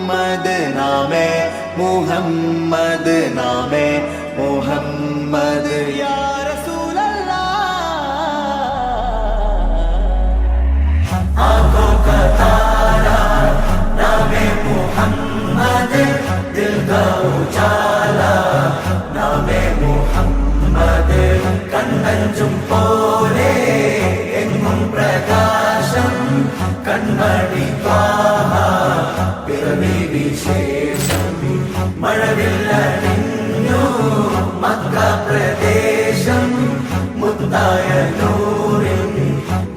नामे मुहम्मद नामे मुहम्मद या रसूल अल्लाह। आंखों का तारा नामे मुहम्मद, दिल का उजाला नामे मुहम्मद, കണ്ണഞ്ചും പോലെ എങ്ങും പ്രകാശം കൺമണി ത്വാഹ പിറവി വിശേഷം മഴവില്ലണിഞ്ഞു മക്ക പ്രദേശം മുത്തായ നൂറിൻ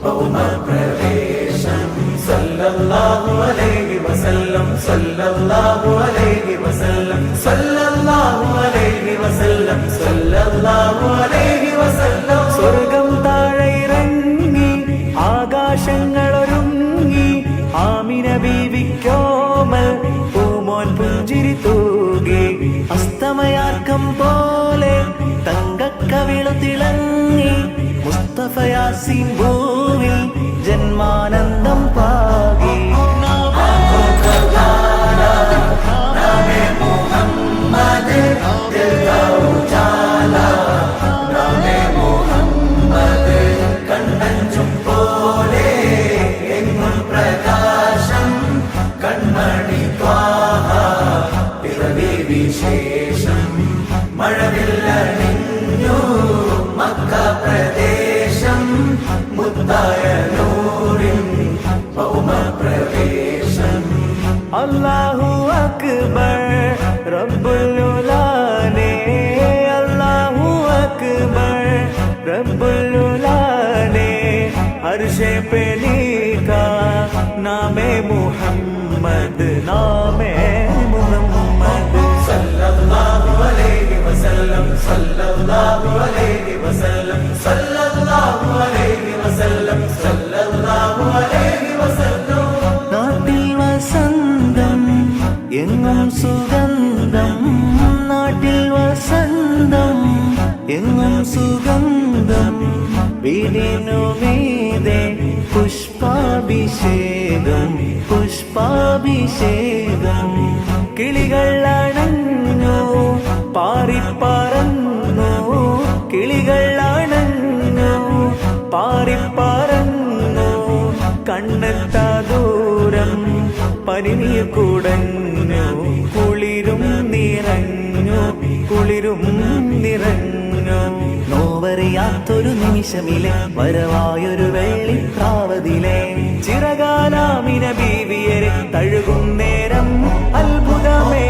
ഭൗമപ്രവേശം സല്ലല്ലാഹു അലൈഹി വസല്ലം സല്ലല്ലാഹു അലൈഹി വസല്ലം സല്ലല്ലാഹു അലൈഹി വസല്ലം സല്ലല്ലാഹു അലൈഹി വസല്ലം സ്വർഗം താഴെ ഇറങ്ങി ആകാശങ്ങളൊരുങ്ങി ആമിന ബീവിക്കോമൽ പൂമോൻ പുഞ്ചിരി തൂകി അസ്തമയാർക്കം പോലെ തങ്കക്കവിളു തിളങ്ങി മുസ്തഫ യാസീൻ ഭൂവിൽ ജന്മാനന്ദം പാകി വിശേഷം മഴവില്ലണിഞ്ഞു മക്ക പ്രദേശം മുത്തായ നൂറിൻ ഭൗമപ്രവേശം അല്ലാഹു അക്ബർ റബ്ബുൽ ഉലാനെ അല്ലാഹു അക്ബർ റബ്ബുൽ ഉലാനെ അർശേ पे लिखा नामे मुहम्मद नामे मुहम्मद सल्लल्लाहु अलैहि वसल्लम सल्लल्लाहु अलैहि वसल्लम सल्लल्लाहु अलैहि वसल्लम सल्लल्लाहु अलैहि वसल्लम നാട്ടിൽ വസന്തം എങ്ങും സുഗന്ധം നാട്ടിൽ വസന്തം എങ്ങും സുഗന്ധം വീടിനു മീതെ പുഷ്പാഭിഷേകം പുഷ്പാഭിഷേകം കിളികൾ അണഞ്ഞു പാറിപ്പറന്നു കിളികൾ അണഞ്ഞു പാറിപ്പറന്നു കണ്ണെത്താ ദൂരം പനിനീർ കുടഞ്ഞു കുളിരും നിറഞ്ഞു കുളിരും നിറഞ്ഞു നോവറിയാത്തൊരു നിമിഷമിലെ വരവായൊരു വെള്ളിപ്രാവതിലെ ചിറകാലാമിന ബീവിയരെ തഴുകും നേരം അത്ഭുതമേ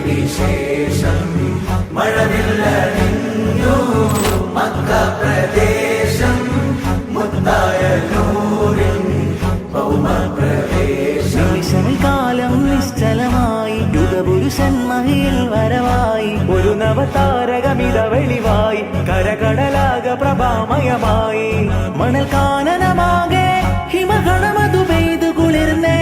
വിശേഷം മഴവില്ലണിഞ്ഞു മക്ക പ്രദേശം മുത്തായ നൂറിൻ ഭൗമപ്രവേശം കാലം നിശ്ചലമായി യുഗപുരുഷൻ മഹിയിൽ വരവായി ഒരു നവതാരകമിത വെളിവായി കരകടലാക പ്രഭാമയമായി മണൽ കാനനമാകെ ഹിമഗണമതു പെയ്തു കുളിർന്നേ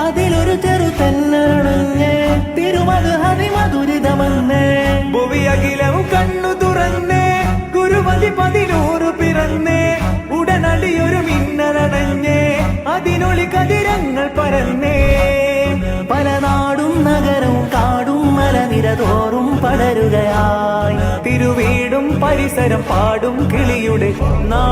അതിലൊരു ചെറു തെന്നണഞ്ഞേ തിരുമത് ഹരിമധുരിതമെന്നേ ഭുവി അഖിലവും കണ്ണു തുറന്നേ ഗുരുമതി 11 പിറന്നേ ഉടനടിയൊരു മിന്നലണഞ്ഞേ അതിനൊളി കതിരങ്ങൾ പരന്നേ പല നാടും നഗരവും കാടും മലനിരതോറും പടരുകയായി തിരുവീടും പരിസരം പാടും കിളിയുടെ നാ